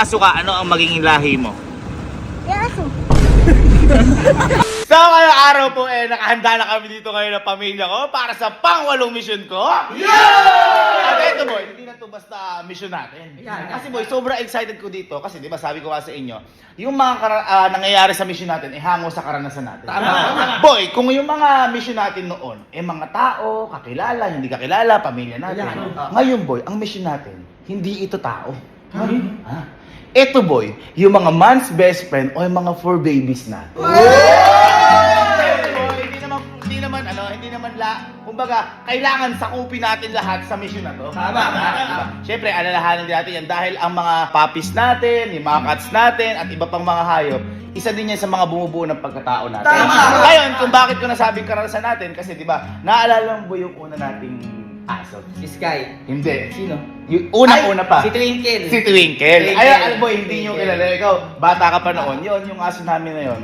aso ka, ano ang magiging lahi mo? Aso. So ngayong araw po nakahanda na kami dito ngayon ng pamilya ko para sa pang-8 mission ko. Yeah! At ito boy, hindi na to basta mission natin. Kasi boy, sobrang excited ko dito kasi di ba sabi ko nga sa inyo, yung mga nangyayari sa mission natin hango sa karanasan natin. Tama. Boy, kung yung mga mission natin noon, mga tao, kakilala, hindi kakilala, pamilya natin. Ngayon boy, ang mission natin, hindi ito tao. Ito boy, yung mga man's best friend o yung mga fur babies na. Hindi naman kumbaga, kailangan sakupin natin lahat sa mission na to. Tama. Siyempre, alalahanin din natin yan dahil ang mga puppies natin, yung mga cats natin, at iba pang mga hayop, isa din yan sa mga bumubuo ng pagkatao natin. Tama. Ngayon, kung bakit ko nasabing karanasan natin, kasi di ba, naalala mo yung una nating aso? Sky. Hindi. Sino? Yung unang-una pa. Si Twinkle. Si Twinkle. Twinkle. Ay, alam mo, hindi nyo kilala. Ikaw, bata ka pa noon. Yun, yung aso namin na yun.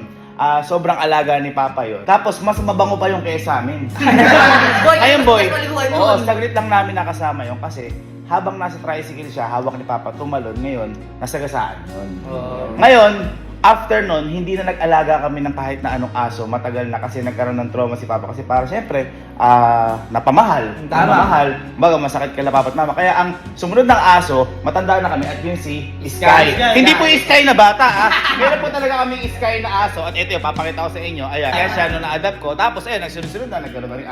Sobrang alaga ni Papa yun. Tapos, mas mabango pa yung kaya sa amin. Ayun, boy. Oo, saglit lang namin nakasama yun kasi habang nasa tricycle siya, hawak ni Papa tumalon. Ngayon, nasagasaan yun. Ngayon, after nun, hindi na nag-alaga kami ng kahit na anong aso. Matagal na kasi nagkaroon ng trauma si Papa. Kasi para syempre, napamahal. Napamahal. Baga masakit kay Papa at Mama. Kaya ang sumunod ng aso, matanda na kami at yun si Sky. Hindi po yung Sky na bata. Meron po talaga kami Sky na aso. At ito yung papakita ko sa inyo. Ayan, kaya siya nung na-adapt ko. Tapos ayun, nagsunod-sunod na. Nagkaroon na rin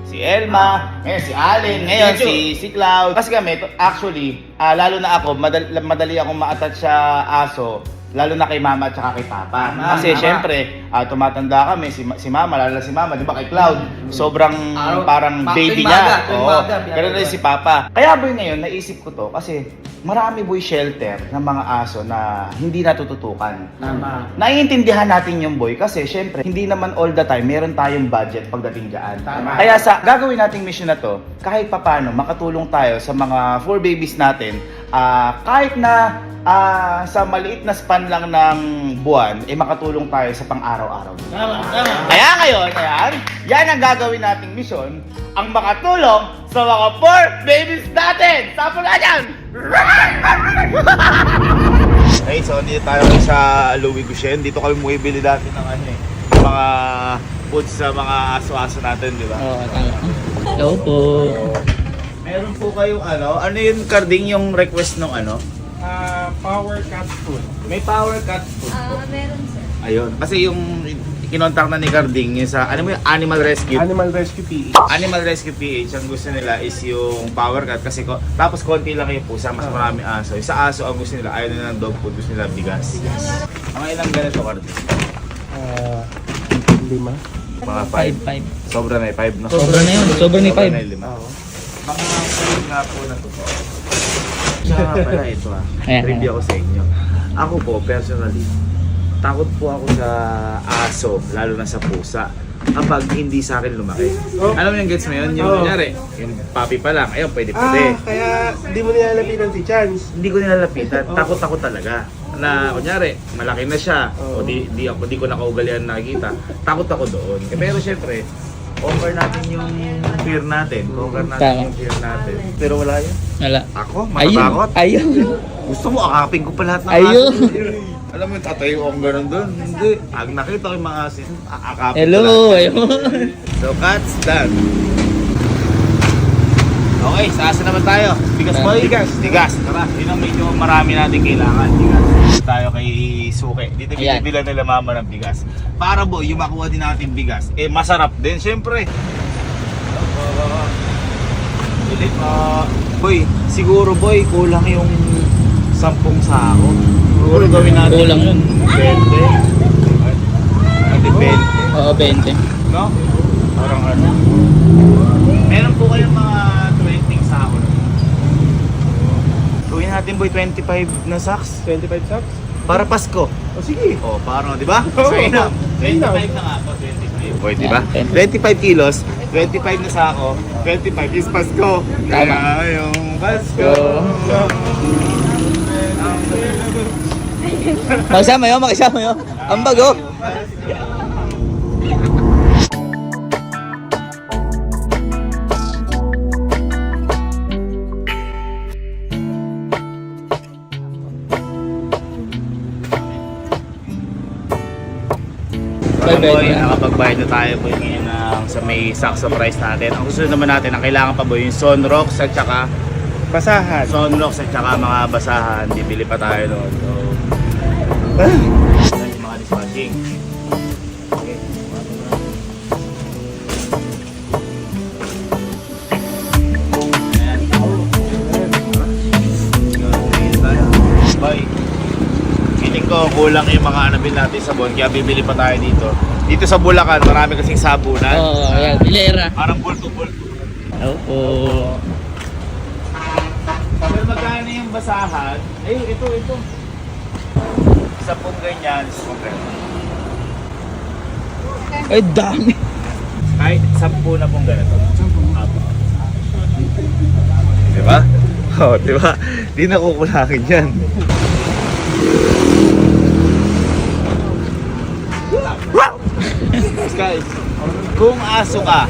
si Elma, ngayon si Allen, ngayon si Cloud. Kasi kami, actually, lalo na ako, madali akong ma-attach sa aso. Lalo na kay Mama at saka kay Papa. Kasi syempre, tumatanda kami, si Mama, lalo na si Mama, di ba kay Cloud, sobrang parang baby niya. Pero rin si Papa. Kaya boy ngayon, naisip ko to kasi marami boy shelter ng mga aso na hindi natututukan. Naiintindihan natin yung boy kasi syempre, hindi naman all the time meron tayong budget pagdating dyan. Kaya sa gagawin nating mission na to, kahit papano makatulong tayo sa mga fur babies natin, kahit na sa maliit na span lang ng buwan, makatulong tayo sa pang-araw-araw. Kaya ngayon, yan ang gagawin nating mission, ang makatulong sa mga fur babies natin! Sapo na dyan! Okay, so dito tayo sa Louis Gushen. Dito kami bumibili dati ng mga foods sa mga aso-aso natin, di ba? Oo, tama. Hello po. Meron po kayong ano yun, Carding, yung request ng Power cat food. May power cat food po. Meron sir. Ayun. Kasi yung kinontak na ni Carding yung sa, Animal Rescue. Animal Rescue PH. Animal Rescue PH, ang gusto nila is yung power cat kasi tapos konti lang yung pusa, mas marami aso. Yung sa aso, ang gusto nila, ayaw nila ng dog food, gusto nila bigas. Mga ilang ganito, Carding? 5. Mga 5. 5. Sobra na 5, no? Sobra na yun. Sobra na 5. Mga 5 nga po na to. Siya nga pala ito trivia ko sa inyo. Ako po, personally, takot po ako sa aso, lalo na sa pusa, kapag hindi sa akin lumaki. Alam mo yung gets mo yun? Yung kunyari, yung puppy pa lang, ayun, pwede. Kaya di mo nilalapitan si Chance. Hindi ko nilalapitan, takot ako talaga. Na kunyari, malaki na siya, o di ko nakaugalian nakikita, takot ako doon. Pero syempre, conquer natin yung fear natin. Yung fear natin. Pero wala yun. Wala. Ako, matatakot. Ayun. Gusto mo, akapin ko pa lahat ng Ayun. asin. Alam mo, tatayo akong gano'n doon. Hindi. Pag nakita ko yung mga asin, akapin Hello. ko lahat. Ayun. So, cats, done. Okay, sa asa naman tayo. Bigas boy? Bigas. Tara, yun ang medyo marami natin kailangan. Bigas. Tayo kay Suke. Dito binibilan nila mama ng bigas. Para boy, yung makuha din natin bigas, masarap din, syempre. Bilit boy, siguro boy, kulang yung 10 sako. Siguro gawin natin. Kulang yun. 20. Oo, 20. No? Parang meron po kayong mga 20 sako. Gawin natin boy 25 na sacks. 25 sacks? Para Pasko. O sige. Oh, parang, di ba? Oo. So, enough. 25 Enough. na nga po, 25. Boy, di ba? Yeah, 25 kilos, 25 na sako, 25 is Pasko. Kaya yung Pasko. Makisama yun. Ang bago. Bye-bye na. Nakapagbayad na tayo boy ngayon sa may sakso price natin. Ang gusto naman natin, ang kailangan pa boy, yung sunrocks at saka Basahan. sunrocks at saka mga basahan. Bibili pa tayo doon. So, yan yung mga dispatching. Okay. Bye. Feeling ko kulang yung mga anabil natin sa sabon, kaya bibili pa tayo dito. Dito sa Bulacan, marami kasing sabunan. Oo, ayan. Hilera. Parang bulto-bulto. Opo. Pero magkano yung basahan? Ay, ito. Isa pong ganyan. Ay, dami. Kahit 10 na pong ganito. Apo. Diba? Oo, diba? Di na kukulangin yan. Guys, kung aso ka,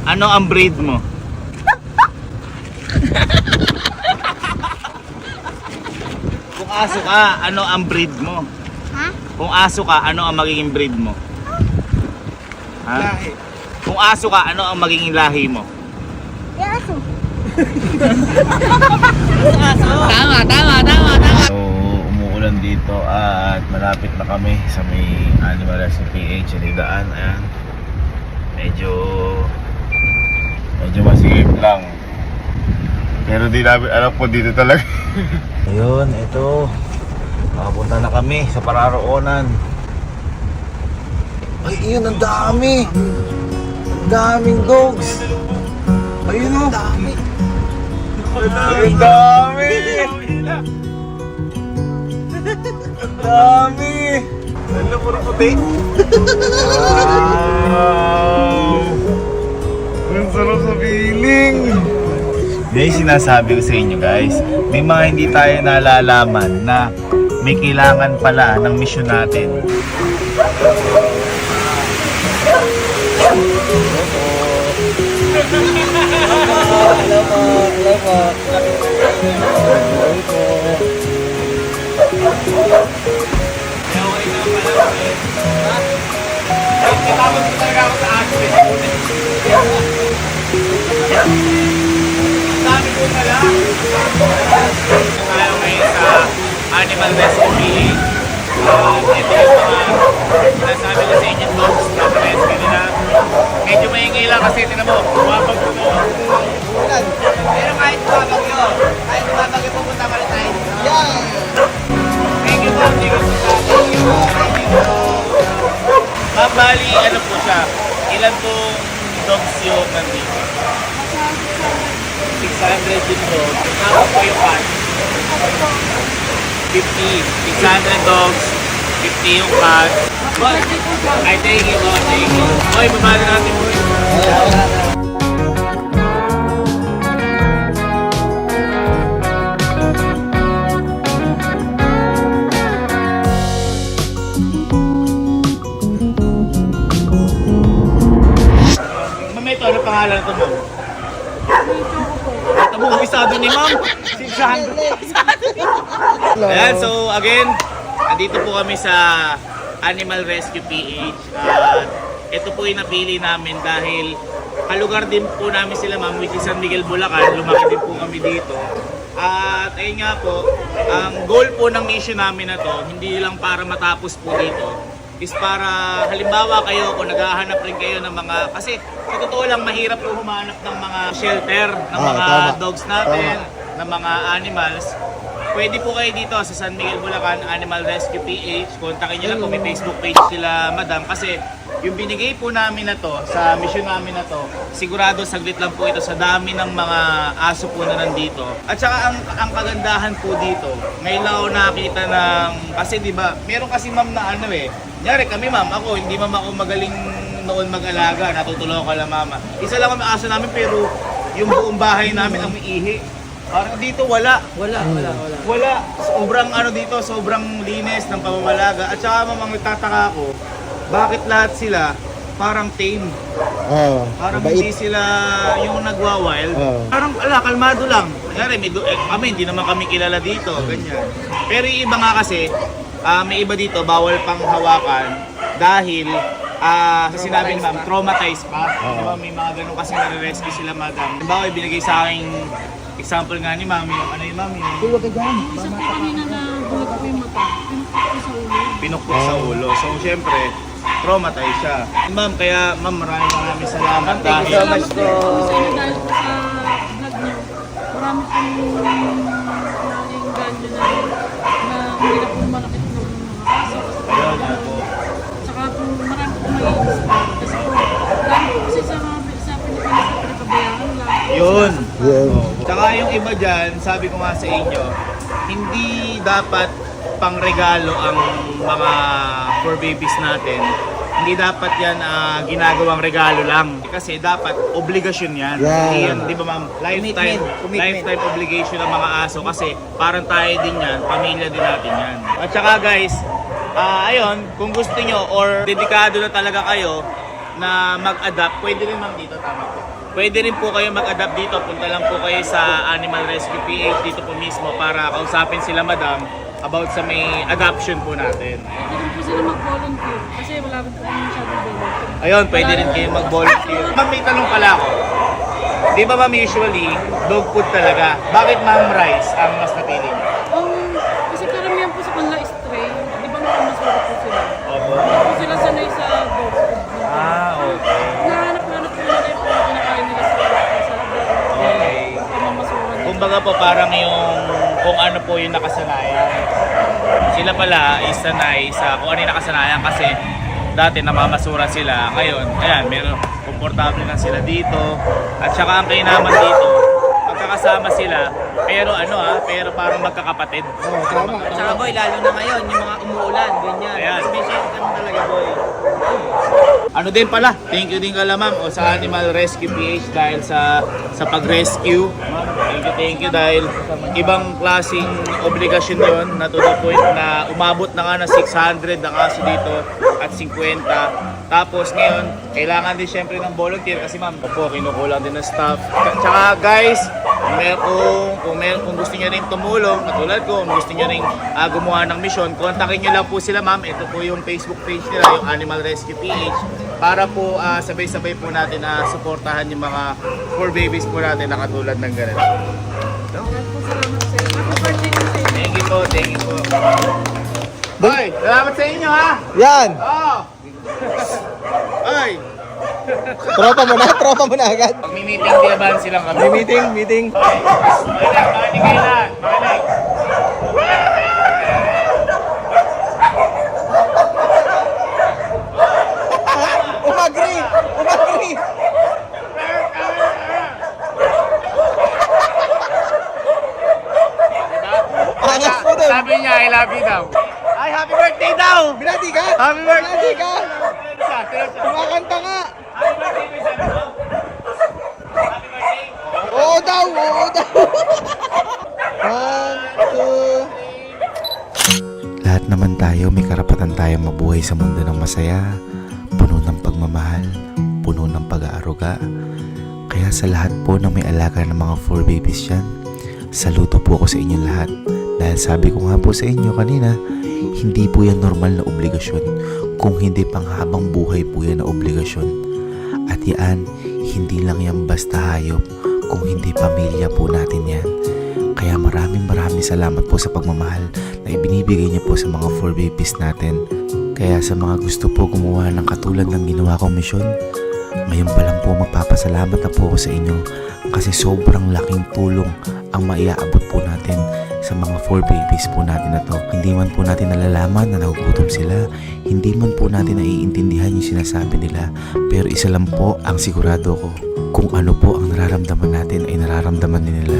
ano ang breed mo? Kung aso ka, ano ang breed mo? Ha? Kung aso ka, ano ang magiging breed mo? Ha? Lahi. Kung aso ka, ano ang magiging lahi mo? Yung aso. Tama. So, umuulan dito at malapit na kami sa may Animal Rescue PH daan. Ayan. Medyo masikip lang. Pero di namin alam po dito talaga. Ayun, ito. Makapunta na kami sa Pararoonan. Ay, yun, ang dami. Ang daming dogs. Ayun o. Ang dami. Ang dami. Ang dami. Ano po rin puti? Wow. Ang sarap sa feeling. Yan yung sinasabi ko sa inyo guys. May mga hindi tayo nalalaman na may kailangan pala ng mission natin. Kitapos ko talaga ako sa aso eh. Sabi ko pala. Tayo ngayon sa Animal Rescue PH. Ito yung mga sinasabi ko sa inyo dogs na rescue nila. Medyo maingay lang kasi tinan mo, bumabag ko mo. Pero kahit bumabag yun, pupunta pa rin tayo. Thank you po, thank you. Bali, ano po siya? Ilan pong dogs yung nandito? 600 yung dogs. Tapos po yung cat? 50. 600 dogs, 50 yung cat. Boy, ay thank you, boy. Thank you. Boy, babala natin po. Ito, ano pangalan ito mo? Ito mo, umisado ni ma'am. Si Sandro. Ayan, so again, andito po kami sa Animal Rescue PH. At ito po yung napili namin dahil kalugar din po namin sila ma'am, which is San Miguel, Bulacan. Lumaki din po kami dito. At ayun nga po, ang goal po ng mission namin na to, hindi lang para matapos po dito, is para halimbawa kayo kung naghahanap rin kayo ng mga, kasi sa totoo lang mahirap po humanap ng mga shelter ng mga dogs natin, ng mga animals. Pwede po kayo dito sa San Miguel, Bulacan, Animal Rescue PH. Kontakin nyo lang po, may Facebook page sila madam, kasi yung binigay po namin na to, sa mission namin na to, sigurado saglit lang po ito sa dami ng mga aso po na nandito. At saka ang kagandahan po dito, ngayon lang ako nakakita ng, kasi di ba meron kasi ma'am na ano eh, nyari kami ma'am, ako hindi ma'am ako magaling noon mag-alaga, natutulungan ko lang mama. Isa lang ang aso namin pero yung buong bahay namin ang umiihi. Parang dito wala. Wala. Sobrang ano dito, sobrang linis ng pamamalaga. At saka mamang nagtataka ako, bakit lahat sila parang tame? Parang hindi sila yung nagwa-wild. Parang kalmado lang. Kaya kami hindi naman kami kilala dito, ganyan. Pero yung iba nga kasi, may iba dito, bawal pang hawakan dahil sinabi ni ma'am, traumatized pa. Diba, may mga ganun kasi nare-rescue sila, madam. Diba, ibinigay sa aking example nga ni ma'am, yung ano yung ma'am, yung Isa po kanina na bulag ko yung mata. pinukpok sa ulo. So, syempre, traumatized siya. Ma'am, kaya ma'am, maraming salamat. Thank you so much po. Sa inyo dahil po sa vlog niyo, marami pong nainggan nyo na hindi na po malakit ng mga aso. Ayun, yan po. Saka po marami po may-inspire. Kasi po, dahil po kasi sa mga sa Pilipinas na pinakabayaan lang. Yun. Tsaka yung iba dyan, sabi ko nga sa inyo, hindi dapat pangregalo ang mga fur babies natin. Hindi dapat yan ginagawang regalo lang. Kasi dapat obligasyon yan. Hindi yan, di ba ma'am? Lifetime, lifetime obligation ng mga aso kasi parang tayo din yan, pamilya din natin yan. At saka guys, ayun, kung gusto nyo or dedikado na talaga kayo na mag-adapt, pwede rin ma'am dito, tama po. Pwede rin po kayo mag-adapt dito. Punta lang po kayo sa Animal Rescue PH dito po mismo para kausapin sila madam about sa may adoption po natin. Pwede rin po sila mag-volunteer. Kasi wala rin po kami masyadong volunteer. Ayun, pwede rin kayo mag-volunteer. Ma'am, may tanong pala ako. Di ba ma'am usually, dog food talaga? Bakit ma'am rice ang mas napili niyo? Kasi karamihan po sa kanila stray. Di ba mas po sila? Opo. Hindi po sila sanay sa dog food. Okay. Nahanap-hanap po nila yung pinakain nila sa Okay. pamamasuran. Kumbaga po parang yung kung ano po yung nakasanayan. Sila pala is sanay sa kung ano yung nakasanayan kasi dati namamasura sila. Ngayon, ayan, meron komportable na sila dito. At saka ang kainaman dito, magkakasama sila. Pero pero parang magkakapatid. Tsaka boy, lalo na ngayon, yung mga umuulan, ganyan. Ayan. Special kami talaga boy. Ano din pala, thank you din kala ma'am o sa Animal Rescue PH dahil sa pag-rescue. Ma'am, thank you dahil ibang klaseng obligasyon yon na to the point na umabot na nga na 600 ang aso dito at 50. Tapos ngayon, kailangan din syempre ng volunteer kasi ma'am, opo, kinukulang din ng staff. Tsaka guys, kung gusto niyo rin tumulong, katulad ko, kung gusto niyo rin gumawa ng mission, kontakin niyo lang po sila ma'am. Ito po yung Facebook page nila, yung Animal Rescue PH. Para po sabay-sabay po natin suportahan yung mga fur babies po natin na katulad ng ganito. Salamat sa inyo. Happy birthday po sa inyo. Thank you po, thank you po. Boy, salamat sa inyo ha! Yan! Oh! Ay! Tropa mo na agad. Mag-meeting din ba silang kami? Meeting. Makinig kayo lahat, makinig. Umagri! Angas po dun. Sabi niya, I love you daw. Ay, happy birthday daw! Binati ka? Happy birthday! Binati ka? Kumakanta ka? Happy birthday, may sabi mo? Happy birthday! Oo daw. One, two. Lahat naman tayo may karapatan tayong mabuhay sa mundo ng masaya, puno ng pagmamahal, puno ng pag-aaruga. Kaya sa lahat po ng may alaga ng mga fur babies dyan, saludo po ako sa inyong lahat. Dahil sabi ko nga po sa inyo kanina, hindi po yan normal na obligasyon, kung hindi panghabang buhay po yan na obligasyon. At yan, hindi lang yan basta hayop, kung hindi pamilya po natin yan. Kaya maraming salamat po sa pagmamahal na ibinibigay niyo po sa mga fur babies natin. Kaya sa mga gusto po gumawa ng katulad ng ginawa kong misyon, ngayon pa lang po magpapasalamat na po ako sa inyo kasi sobrang laking tulong ang maiaabot po natin sa mga fur babies po natin na to. Hindi man po natin nalalaman na nagugutom sila, hindi man po natin naiintindihan yung sinasabi nila, pero isa lang po ang sigurado ko, kung ano po ang nararamdaman natin ay nararamdaman din nila.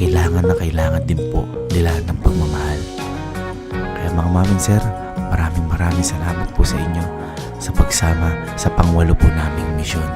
Kailangan din po nila ng pagmamahal. Kaya mga mami and sir, maraming salamat po sa inyo sa pagsama sa pangwalo po naming misyon.